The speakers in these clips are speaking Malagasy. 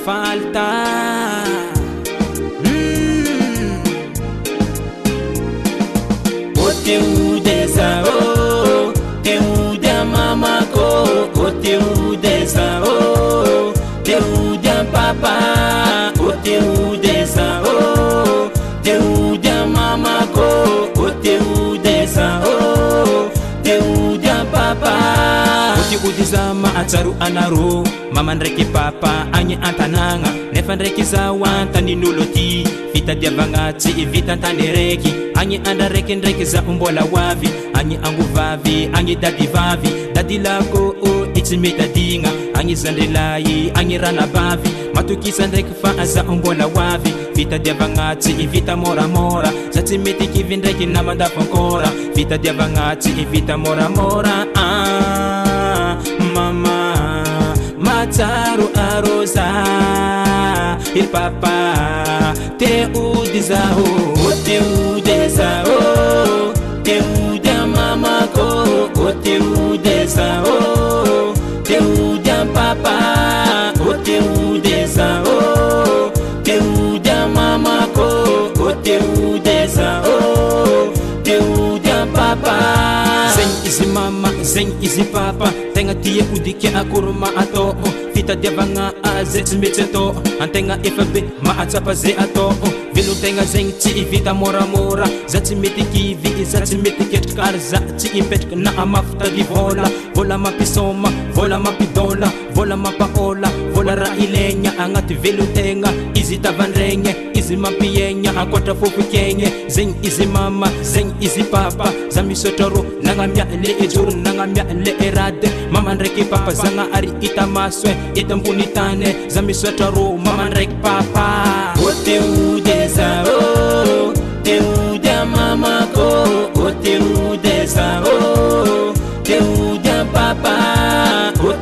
Falta Oteu desa o Teu de mama ko Oteu desa o Teu de papa Oteu desa o Teu de mama ko Oteu desa o Teu de papa Oteu desa ma atsaru anaro Mama ndraiky papa agny antanagna nefa ndraiky zaho antanin'olo ty fitadiavagna tsy vita antany raiky agny andra raiky ndraiky zaho mbola hoavy agny angovavy agny dadivavy dadilako itsy metadigna agny zandrilahy agny ranabavy matokisa ndraiky fa zaho mbola hoavy fitadiavagna tsy vita moramora za tsy mety kivy ndraiky namandafo ankora fitadiavagna tsy vita moramora mama Matsaro arosa il papa teu dizao teu desao teu de mama ko teu desao teu de papa teu desao teu de mama ko teu desao teu de papa Zeng izy mama zeng izy papa Tegna tia odiky akory maatao fitadiavagna zay tsy metsy atao antegna efa be mahatsapa zay atao velotegna zegny tsy vita moramora za tsy mety kivy za tsy mety ketriky ary za tsy ipetraky na amafitady vola mampisoma vola mampidola vola mampahola vola raha ilaigna agnaty velotegna izy tavandregny izy mampiaigna ankoatra fofokegny zegny izy mama zegny izy papa za misotra ro nagnamia le ejoro nagnamia le erade mama ndraiky papa zagna ary ita maso ita ambony tany za misotra ro mama ndraiky papa teu desao teu de mama ko teu desao teu de papa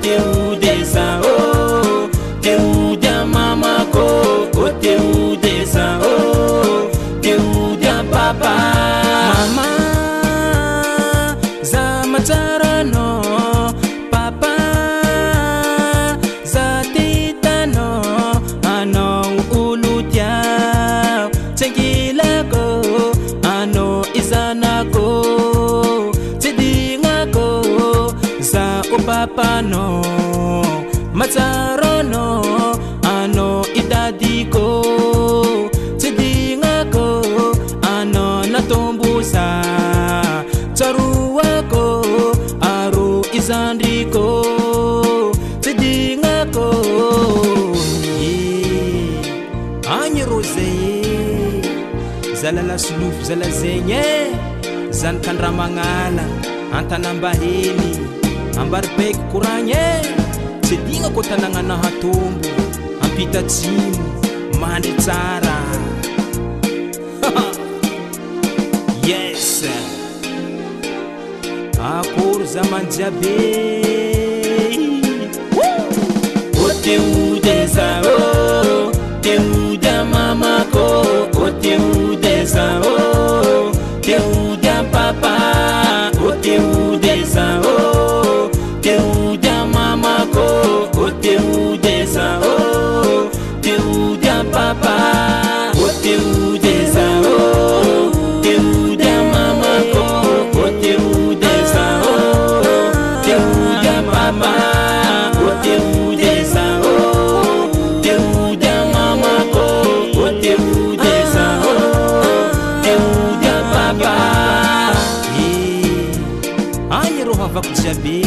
teu desao teu de mama ko teu desao teu de papa mama za matsarano papa za titano ano ulutia tsengilako ano izanako tsidingako za upapano matsarano ano idadiko tsidingako ano natombusa tsaruwako aru izandriko tsidingako agny rose zala suluf zala zegny zany kandramagnala antanambahely ambaripaiky koragny tsy dignako tanagna hatombo ampitatsimo mandry tsara yes akory zaman jiabe teu desao teu de mama ko teu desao teu de papa teu desao teu de mama ko teu desao teu de papa teu desao teu de mama ko teu desao teu de papa teu desao teu de mama ko teu desao teu de papa ay ro havako jiabe